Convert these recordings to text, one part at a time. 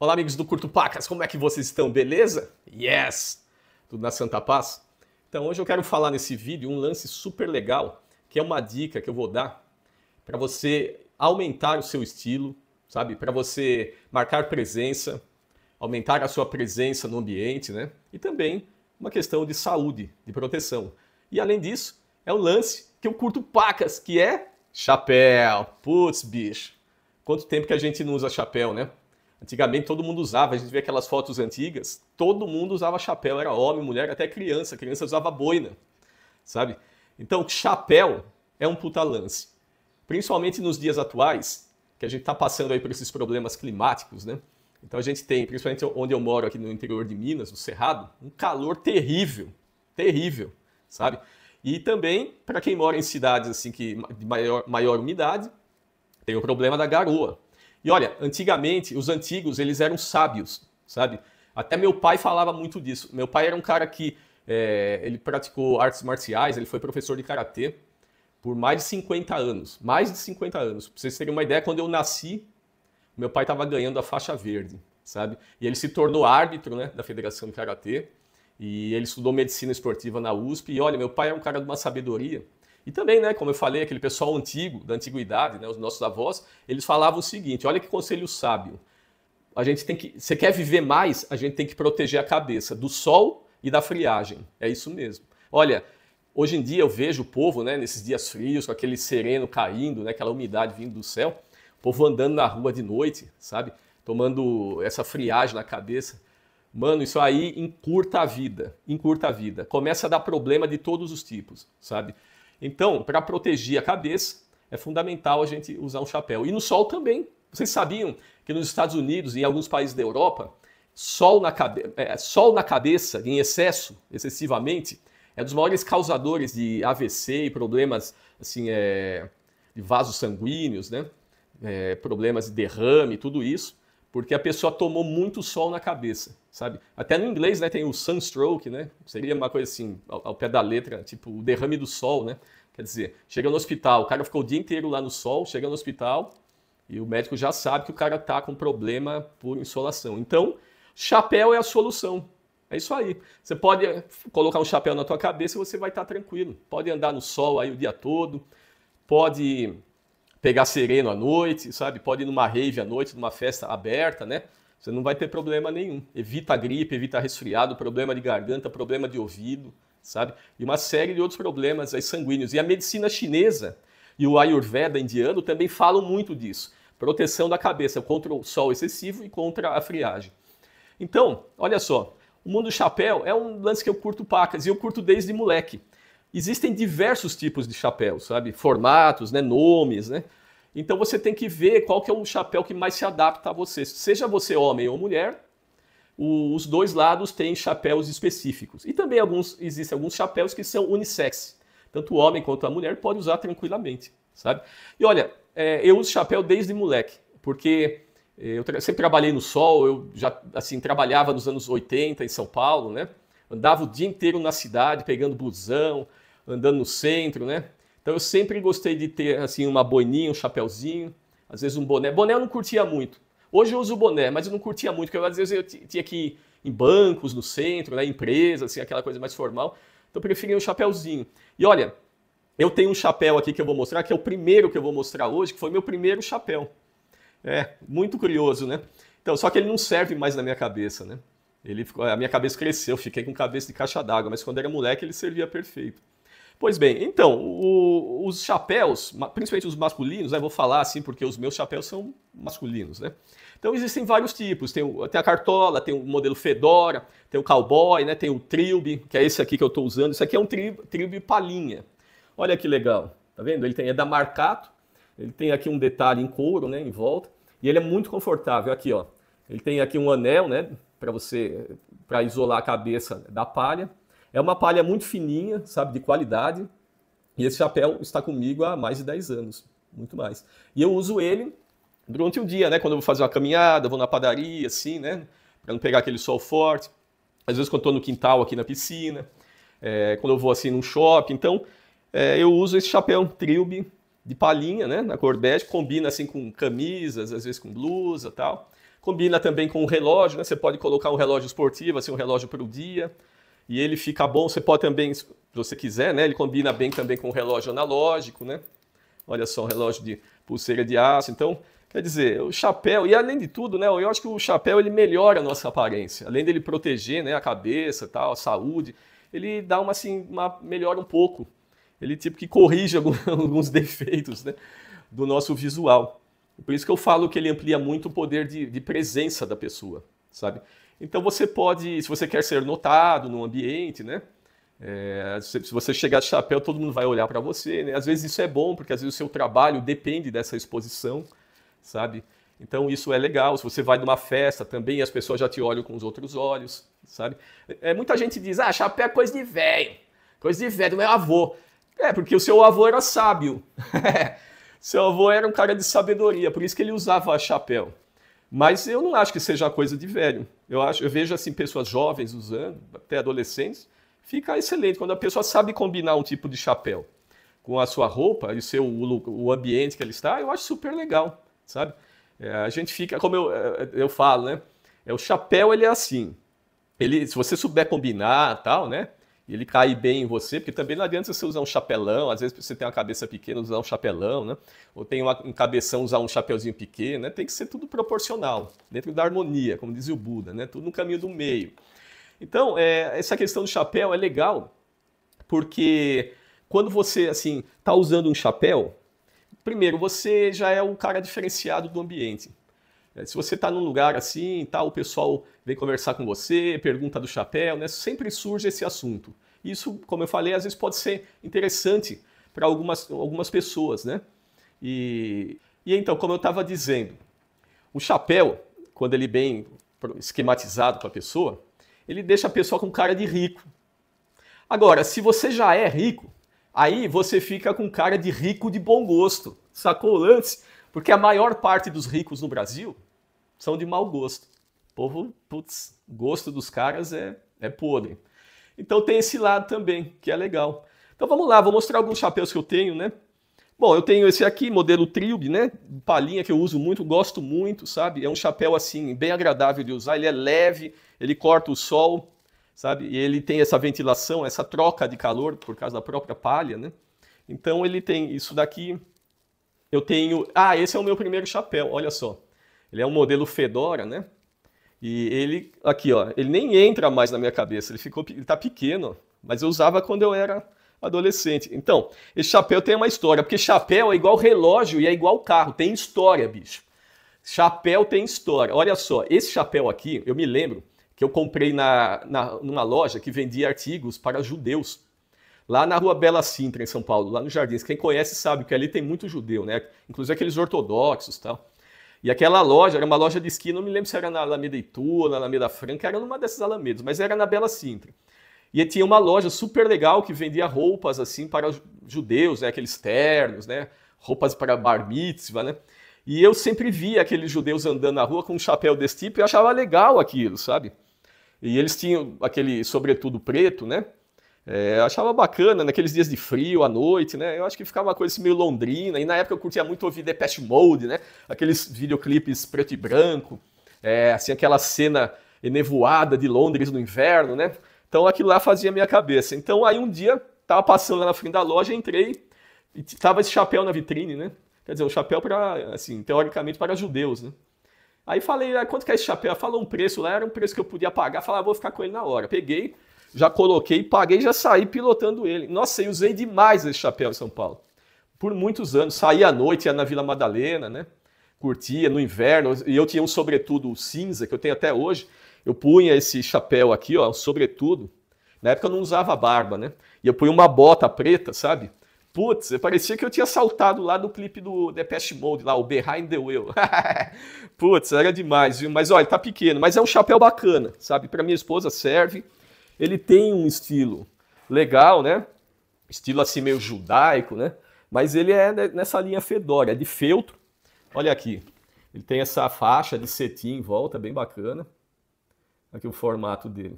Olá, amigos do Curto Pacas, como é que vocês estão? Beleza? Yes! Tudo na Santa Paz? Então, hoje eu quero falar nesse vídeo um lance super legal, que é uma dica que eu vou dar para você aumentar o seu estilo, sabe? Para você marcar presença, aumentar a sua presença no ambiente, né? E também uma questão de saúde, de proteção. E além disso, é um lance que eu curto pacas, que é chapéu. Putz, bicho. Quanto tempo que a gente não usa chapéu, né? Antigamente todo mundo usava, a gente vê aquelas fotos antigas, todo mundo usava chapéu, era homem, mulher, até criança, criança usava boina, sabe? Então, chapéu é um puta lance. Principalmente nos dias atuais, que a gente tá passando aí por esses problemas climáticos, né? Então a gente tem, principalmente onde eu moro aqui no interior de Minas, no Cerrado, um calor terrível, terrível, sabe? E também, para quem mora em cidades assim que de maior umidade, tem o problema da garoa. E olha, antigamente, os antigos, eles eram sábios, sabe? Até meu pai falava muito disso. Meu pai era um cara que, ele praticou artes marciais, ele foi professor de karatê por mais de 50 anos. Mais de 50 anos. Pra vocês terem uma ideia, quando eu nasci, meu pai estava ganhando a faixa verde, sabe? E ele se tornou árbitro, né, da Federação de Karatê. E ele estudou medicina esportiva na USP. E olha, meu pai era um cara de uma sabedoria. E também, né, como eu falei, aquele pessoal antigo, da antiguidade, né, os nossos avós, eles falavam o seguinte, olha que conselho sábio. A gente tem que, você quer viver mais, a gente tem que proteger a cabeça do sol e da friagem. É isso mesmo. Olha, hoje em dia eu vejo o povo, né, nesses dias frios, com aquele sereno caindo, né, aquela umidade vindo do céu, o povo andando na rua de noite, sabe? Tomando essa friagem na cabeça. Mano, isso aí encurta a vida, encurta a vida. Começa a dar problema de todos os tipos, sabe? Então, para proteger a cabeça, é fundamental a gente usar um chapéu. E no sol também. Vocês sabiam que nos Estados Unidos e em alguns países da Europa, sol na cabeça, em excesso, excessivamente, é dos maiores causadores de AVC e problemas assim, de vasos sanguíneos, né? Problemas de derrame, tudo isso, porque a pessoa tomou muito sol na cabeça, sabe? Até no inglês, né, tem o sunstroke, né? Seria uma coisa assim, ao pé da letra, tipo o derrame do sol, né? Quer dizer, chega no hospital, o cara ficou o dia inteiro lá no sol, chega no hospital e o médico já sabe que o cara tá com problema por insolação. Então, chapéu é a solução. É isso aí. Você pode colocar um chapéu na tua cabeça e você vai estar tranquilo. Pode andar no sol aí o dia todo, pode pegar sereno à noite, sabe? Pode ir numa rave à noite, numa festa aberta, né? Você não vai ter problema nenhum. Evita a gripe, evita resfriado, problema de garganta, problema de ouvido, sabe? E uma série de outros problemas aí sanguíneos. E a medicina chinesa e o Ayurveda indiano também falam muito disso. Proteção da cabeça contra o sol excessivo e contra a friagem. Então, olha só, o mundo do chapéu é um lance que eu curto pacas e eu curto desde moleque. Existem diversos tipos de chapéus, sabe? Formatos, né? Nomes, né? Então você tem que ver qual que é o chapéu que mais se adapta a você. Seja você homem ou mulher, os dois lados têm chapéus específicos. E também existem alguns chapéus que são unissex. Tanto o homem quanto a mulher pode usar tranquilamente, sabe? E olha, eu uso chapéu desde moleque, porque eu sempre trabalhei no sol, eu já assim, trabalhava nos anos 80 em São Paulo, né? Andava o dia inteiro na cidade, pegando busão, andando no centro, né? Então eu sempre gostei de ter assim uma boininha, um chapéuzinho, às vezes um boné. Boné eu não curtia muito. Hoje eu uso boné, mas eu não curtia muito, porque às vezes eu tinha que ir em bancos no centro, né, empresas, assim, aquela coisa mais formal. Então eu preferia um chapéuzinho. E olha, eu tenho um chapéu aqui que eu vou mostrar, que é o primeiro que eu vou mostrar hoje, que foi meu primeiro chapéu. É, muito curioso, né? Então, só que ele não serve mais na minha cabeça, né? A minha cabeça cresceu, fiquei com cabeça de caixa d'água, mas quando era moleque ele servia perfeito. Pois bem, então, os chapéus, principalmente os masculinos, né, vou falar assim porque os meus chapéus são masculinos, né? Então existem vários tipos, tem a cartola, tem o modelo fedora, tem o cowboy, né, tem o trilby, que é esse aqui que eu estou usando, isso aqui é um trilby palhinha. Olha que legal, tá vendo? É da Marcato, ele tem aqui um detalhe em couro, né, em volta, e ele é muito confortável, aqui ó, ele tem aqui um anel, né, para isolar a cabeça da palha. É uma palha muito fininha, sabe, de qualidade. E esse chapéu está comigo há mais de 10 anos, muito mais. E eu uso ele durante o dia, né, quando eu vou fazer uma caminhada, vou na padaria, assim, né, para não pegar aquele sol forte. Às vezes quando estou no quintal aqui na piscina, quando eu vou assim num shopping. Então, eu uso esse chapéu trilby de palhinha, né, na cor bege, combina assim com camisas, às vezes com blusa e tal. Combina também com o relógio, né? Você pode colocar um relógio esportivo, assim, um relógio para o dia, e ele fica bom. Você pode também, se você quiser, né? Ele combina bem também com o relógio analógico, né? Olha só, um relógio de pulseira de aço. Então, quer dizer, o chapéu, e além de tudo, né? Eu acho que o chapéu ele melhora a nossa aparência. Além dele proteger, né, a cabeça, tal, a saúde, ele dá uma assim, melhora um pouco. Ele tipo que corrige alguns defeitos, né, do nosso visual. Por isso que eu falo que ele amplia muito o poder de presença da pessoa, sabe? Então você pode, se você quer ser notado no ambiente, né? Se você chegar de chapéu, todo mundo vai olhar para você, né? Às vezes isso é bom, porque às vezes o seu trabalho depende dessa exposição, sabe? Então isso é legal. Se você vai numa festa também, as pessoas já te olham com os outros olhos, sabe? Muita gente diz, chapéu é coisa de velho, do meu avô. Porque o seu avô era sábio. Seu avô era um cara de sabedoria, por isso que ele usava chapéu. Mas eu não acho que seja coisa de velho. Eu vejo assim pessoas jovens usando, até adolescentes, fica excelente quando a pessoa sabe combinar um tipo de chapéu com a sua roupa e o ambiente que ele está. Eu acho super legal, sabe? A gente fica, como eu falo, né? O chapéu ele é assim. Se você souber combinar, tal, né? E ele cai bem em você, porque também não adianta você usar um chapelão, às vezes você tem uma cabeça pequena, usar um chapelão, né? Ou tem um cabeção, usar um chapeuzinho pequeno, né? Tem que ser tudo proporcional, dentro da harmonia, como dizia o Buda, né? Tudo no caminho do meio. Então, essa questão do chapéu é legal, porque quando você, assim, está usando um chapéu, primeiro, você já é um cara diferenciado do ambiente. Se você está num lugar assim, tal, o pessoal vem conversar com você, pergunta do chapéu, né? Sempre surge esse assunto. Isso, como eu falei, às vezes pode ser interessante para algumas pessoas, né? E então, como eu estava dizendo, o chapéu, quando ele bem esquematizado para a pessoa, ele deixa a pessoa com cara de rico. Agora, se você já é rico, aí você fica com cara de rico de bom gosto. Sacou o lance? Porque a maior parte dos ricos no Brasil são de mau gosto. O povo, putz, o gosto dos caras é podre. Então tem esse lado também, que é legal. Então vamos lá, vou mostrar alguns chapéus que eu tenho, né? Bom, eu tenho esse aqui, modelo Trilby, né? Palhinha que eu uso muito, gosto muito, sabe? É um chapéu assim, bem agradável de usar, ele é leve, ele corta o sol, sabe? E ele tem essa ventilação, essa troca de calor por causa da própria palha, né? Então ele tem isso daqui. Eu tenho... esse é o meu primeiro chapéu, olha só. Ele é um modelo Fedora, né? E ele, aqui ó, ele nem entra mais na minha cabeça, ele tá pequeno, mas eu usava quando eu era adolescente. Então, esse chapéu tem uma história, porque chapéu é igual relógio e é igual carro, tem história, bicho. Chapéu tem história. Olha só, esse chapéu aqui, eu me lembro que eu comprei numa loja que vendia artigos para judeus. Lá na Rua Bela Sintra, em São Paulo, lá nos Jardins. Quem conhece sabe que ali tem muito judeu, né? Inclusive aqueles ortodoxos e tal. E aquela loja era uma loja de esquina, não me lembro se era na Alameda Itu, na Alameda Franca, era numa dessas alamedas, mas era na Bela Sintra. E tinha uma loja super legal que vendia roupas assim para judeus, né? Aqueles ternos, né? Roupas para bar mitzvah, né? E eu sempre via aqueles judeus andando na rua com um chapéu desse tipo e eu achava legal aquilo, sabe? E eles tinham aquele sobretudo preto, né? Eu achava bacana, naqueles dias de frio, à noite, né? Eu acho que ficava uma coisa assim meio londrina. E na época eu curtia muito ouvir Depeche Mode, né? Aqueles videoclipes preto e branco. Assim, aquela cena enevoada de Londres no inverno, né? Então aquilo lá fazia a minha cabeça. Então aí um dia, tava passando lá na frente da loja, entrei e tava esse chapéu na vitrine, né? Quer dizer, um chapéu para, assim, teoricamente para judeus, né? Aí falei, quanto que é esse chapéu? Falou um preço lá, era um preço que eu podia pagar. Falei, vou ficar com ele na hora. Peguei, já coloquei, paguei, já saí pilotando ele. Nossa, eu usei demais esse chapéu em São Paulo. Por muitos anos. Saía à noite, ia na Vila Madalena, né? Curtia no inverno. E eu tinha um sobretudo cinza, que eu tenho até hoje. Eu punha esse chapéu aqui, ó, um sobretudo. Na época eu não usava barba, né? E eu punha uma bota preta, sabe? Putz, parecia que eu tinha saltado lá do clipe do Depeche Mode, lá, o Behind the Wheel. Putz, era demais, viu? Mas olha, tá pequeno, mas é um chapéu bacana, sabe? Para minha esposa serve. Ele tem um estilo legal, né? Estilo assim meio judaico, né? Mas ele é nessa linha Fedora, é de feltro. Olha aqui, ele tem essa faixa de cetim em volta, bem bacana. Aqui o formato dele.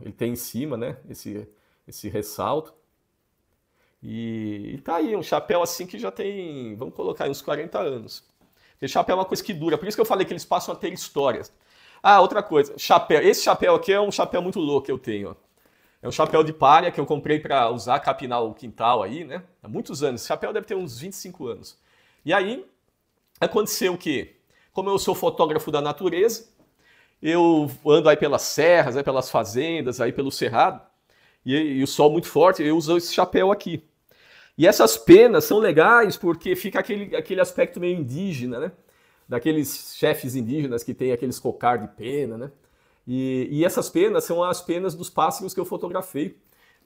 Ele tem em cima, né? Esse ressalto. E tá aí, um chapéu assim que já tem, vamos colocar aí, uns 40 anos. Porque chapéu é uma coisa que dura, por isso que eu falei que eles passam a ter histórias. Ah, outra coisa, chapéu. Esse chapéu aqui é um chapéu muito louco que eu tenho, ó. É um chapéu de palha que eu comprei para usar, capinar o quintal aí, né? Há muitos anos. Esse chapéu deve ter uns 25 anos. E aí, aconteceu o quê? Como eu sou fotógrafo da natureza, eu ando aí pelas serras, aí pelas fazendas, aí pelo cerrado, e o sol muito forte, eu uso esse chapéu aqui. E essas penas são legais porque fica aquele aspecto meio indígena, né? Daqueles chefes indígenas que tem aqueles cocar de pena, né? E essas penas são as penas dos pássaros que eu fotografei,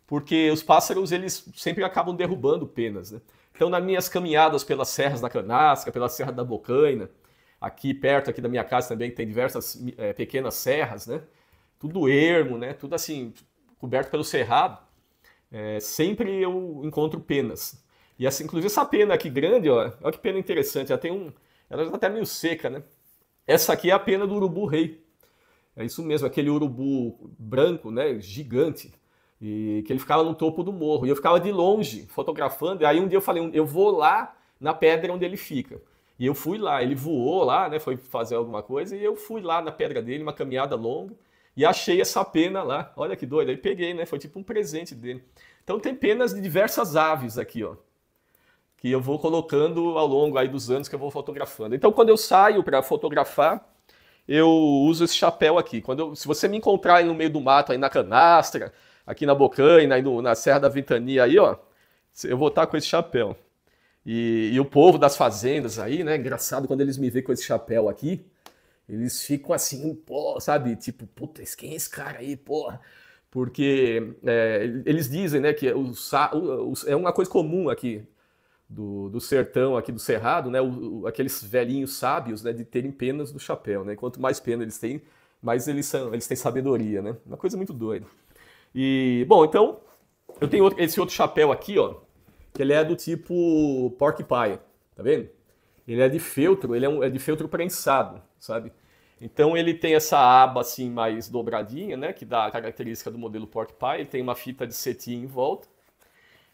porque os pássaros eles sempre acabam derrubando penas, né? Então, nas minhas caminhadas pelas serras da Canastra, pela Serra da Bocaina, aqui perto aqui da minha casa também tem diversas pequenas serras, né? Tudo ermo, né? Tudo assim coberto pelo cerrado. Sempre eu encontro penas. E assim, inclusive essa pena aqui grande, ó, olha que pena interessante. Ela já está até meio seca, né? Essa aqui é a pena do urubu-rei. É isso mesmo, aquele urubu branco, né, gigante, e que ele ficava no topo do morro. E eu ficava de longe fotografando. E aí um dia eu falei, eu vou lá na pedra onde ele fica. E eu fui lá, ele voou lá, né, foi fazer alguma coisa, e eu fui lá na pedra dele, uma caminhada longa, e achei essa pena lá. Olha que doido, aí peguei, né, foi tipo um presente dele. Então tem penas de diversas aves aqui, ó, que eu vou colocando ao longo aí dos anos que eu vou fotografando. Então quando eu saio para fotografar, eu uso esse chapéu aqui. Se você me encontrar aí no meio do mato, aí na Canastra, aqui na Bocaina, aí na Serra da Ventania, aí, ó, eu vou estar com esse chapéu. E o povo das fazendas aí, né, engraçado, quando eles me veem com esse chapéu aqui, eles ficam assim, pô, sabe, tipo, puta, quem é esse cara aí, porra? Porque eles dizem, né, que é uma coisa comum aqui, do sertão aqui do Cerrado, né, aqueles velhinhos sábios, né, de terem penas do chapéu, né? Quanto mais pena eles têm, mais eles têm sabedoria, né? Uma coisa muito doida. E bom, então eu tenho esse outro chapéu aqui, ó, que ele é do tipo porcupine, tá vendo? Ele é de feltro, ele é de feltro prensado, sabe? Então ele tem essa aba assim mais dobradinha, né, que dá a característica do modelo porcupine. Ele tem uma fita de cetim em volta.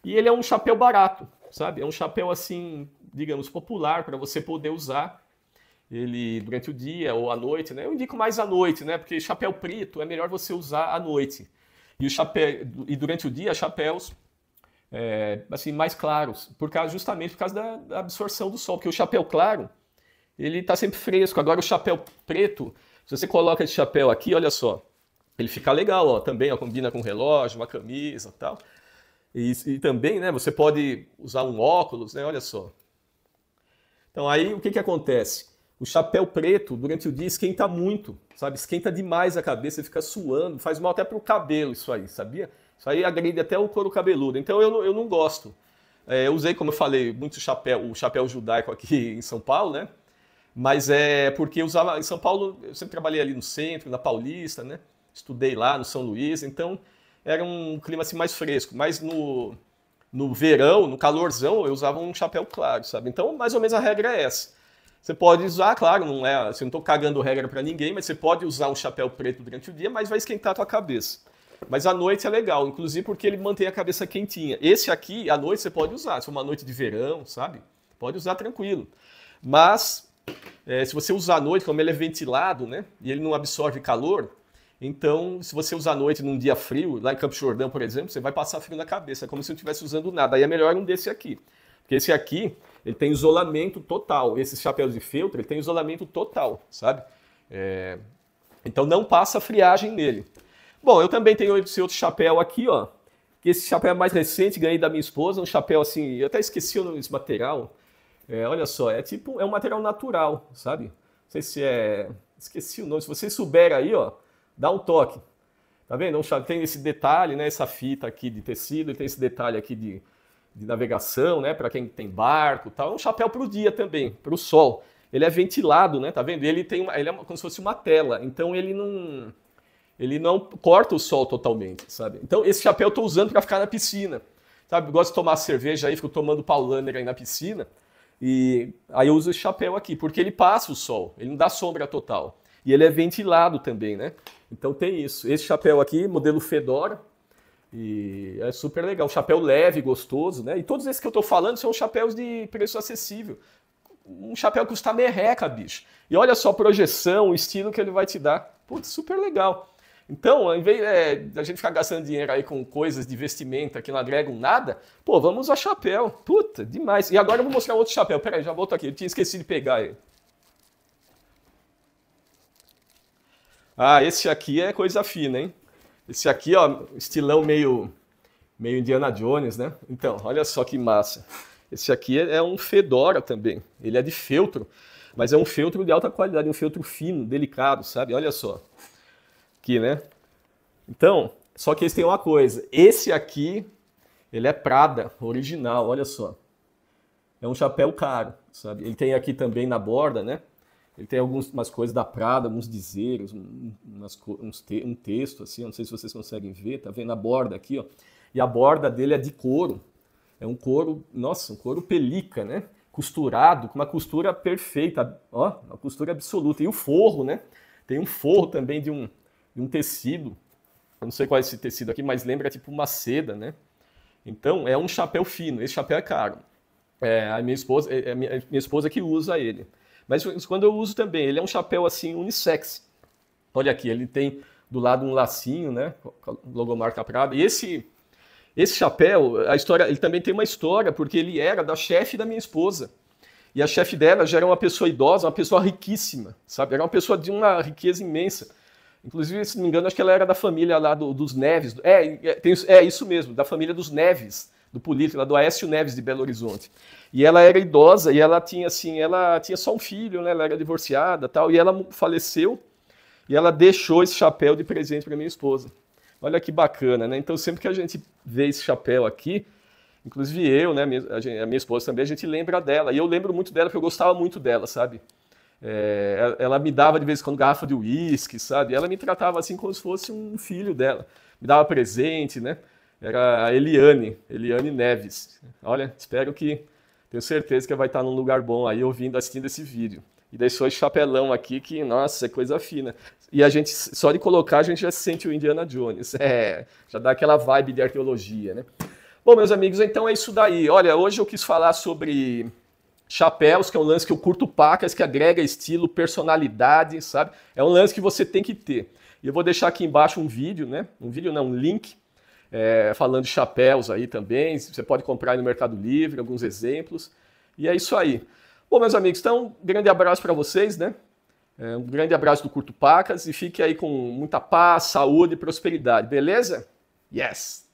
E ele é um chapéu barato, sabe? É um chapéu assim, digamos, popular para você poder usar ele durante o dia ou à noite, né? Eu indico mais à noite, né? Porque chapéu preto é melhor você usar à noite. E durante o dia, chapéus assim mais claros, justamente por causa da absorção do sol, porque o chapéu claro, ele está sempre fresco. Agora o chapéu preto, se você coloca esse chapéu aqui, olha só, ele fica legal, ó, também, ó, combina com relógio, uma camisa, tal. E também, né, você pode usar um óculos, né, olha só. Então aí o que acontece? O chapéu preto durante o dia esquenta muito, sabe? Esquenta demais a cabeça, fica suando, faz mal até pro cabelo isso aí, sabia? Isso aí agride até o couro cabeludo. Então eu não gosto. Eu usei, como eu falei, muito o chapéu judaico aqui em São Paulo, né? Mas é porque eu usava em São Paulo, eu sempre trabalhei ali no centro, na Paulista, né? Estudei lá no São Luís, então era um clima assim mais fresco. Mas no verão, no calorzão, eu usava um chapéu claro, sabe? Então, mais ou menos a regra é essa. Você pode usar, claro, não estou cagando regra para ninguém, mas você pode usar um chapéu preto durante o dia, mas vai esquentar a tua cabeça. Mas à noite é legal, inclusive porque ele mantém a cabeça quentinha. Esse aqui, à noite você pode usar, se for uma noite de verão, sabe? Pode usar tranquilo. Mas, se você usar à noite, como ele é ventilado, né? E ele não absorve calor, então, se você usar à noite num dia frio, lá em Campos do Jordão, por exemplo, você vai passar frio na cabeça, como se não estivesse usando nada. Aí é melhor um desse aqui. Porque esse aqui, ele tem isolamento total. Esses chapéus de feltro, ele tem isolamento total, sabe? Então não passa friagem nele. Bom, eu também tenho esse outro chapéu aqui, ó. Que esse chapéu é mais recente, ganhei da minha esposa. Um chapéu assim, eu até esqueci o nome desse material. Olha só, é um material natural, sabe? Não sei se esqueci o nome. Se vocês souberem aí, ó, dá um toque. Tá vendo? Tem esse detalhe, né? Essa fita aqui de tecido, e tem esse detalhe aqui de navegação, né? Para quem tem barco, tal. É um chapéu para o dia também, para o sol. Ele é ventilado, né? Tá vendo? Ele é como se fosse uma tela. Então ele não corta o sol totalmente, sabe? Então esse chapéu eu tô usando para ficar na piscina, sabe? Eu gosto de tomar cerveja aí, fico tomando paulaner aí na piscina. E aí eu uso esse chapéu aqui, porque ele passa o sol, ele não dá sombra total. E ele é ventilado também, né? Então tem isso. Esse chapéu aqui, modelo Fedora, E é super legal, um chapéu leve, gostoso, né? E todos esses que eu tô falando são chapéus de preço acessível. Um chapéu custa merreca, bicho. E olha só a projeção, o estilo que ele vai te dar. Putz, super legal. Então, ao invés da gente ficar gastando dinheiro aí com coisas de vestimenta que não agregam nada, pô, vamos usar chapéu. Puta, demais. E agora eu vou mostrar outro chapéu. Peraí, já volto aqui. Eu tinha esquecido de pegar ele. Ah, esse aqui é coisa fina, hein? Esse aqui, ó, estilão meio Indiana Jones, né? Então, olha só que massa. Esse aqui é um fedora também. Ele é de feltro, mas é um feltro de alta qualidade, um feltro fino, delicado, sabe? Olha só. Aqui, né? Então, só que esse tem uma coisa. Esse aqui, ele é Prada, original, olha só. É um chapéu caro, sabe? Ele tem aqui também na borda, né? Ele tem umas coisas da Prada, uns dizeres, um texto assim, eu não sei se vocês conseguem ver, tá vendo a borda aqui, ó. E a borda dele é de couro. É um couro, nossa, um couro pelica, né? Costurado, com uma costura perfeita, ó, uma costura absoluta. E o forro, né? Tem um forro também de um tecido. Eu não sei qual é esse tecido aqui, mas lembra tipo uma seda, né? Então, é um chapéu fino. Esse chapéu é caro. A minha esposa que usa ele. Mas quando eu uso também, ele é um chapéu assim unissex. Olha aqui, ele tem do lado um lacinho, né? Com a logomarca Prada. E esse chapéu, a história, ele também tem uma história, porque ele era da chefe da minha esposa. E a chefe dela já era uma pessoa idosa, uma pessoa riquíssima, sabe? Era uma pessoa de uma riqueza imensa. Inclusive, se não me engano, acho que ela era da família lá dos Neves. É isso mesmo, da família dos Neves, do político, lá do Aécio Neves de Belo Horizonte. E ela era idosa e ela tinha só um filho, né? Ela era divorciada, tal, e ela faleceu e ela deixou esse chapéu de presente para minha esposa. Olha que bacana, né? Então sempre que a gente vê esse chapéu aqui, inclusive eu, né, a minha esposa também, a gente lembra dela. E eu lembro muito dela porque eu gostava muito dela, sabe? Ela me dava de vez em quando garrafa de uísque, sabe? Ela me tratava assim como se fosse um filho dela. Me dava presente, né? Era a Eliane Neves. Olha, tenho certeza que vai estar num lugar bom aí assistindo esse vídeo. E deixou esse chapelão aqui que, nossa, é coisa fina. E a gente, só de colocar, a gente já se sente o Indiana Jones. Já dá aquela vibe de arqueologia, né? Bom, meus amigos, então é isso daí. Olha, hoje eu quis falar sobre chapéus, que é um lance que eu curto pacas, que agrega estilo, personalidade, sabe? É um lance que você tem que ter. E eu vou deixar aqui embaixo um vídeo, né? Um link, falando de chapéus aí também. Você pode comprar aí no Mercado Livre, alguns exemplos. E é isso aí. Bom, meus amigos, então, um grande abraço para vocês, né? Um grande abraço do Curto Pacas e fique aí com muita paz, saúde e prosperidade, beleza? Yes!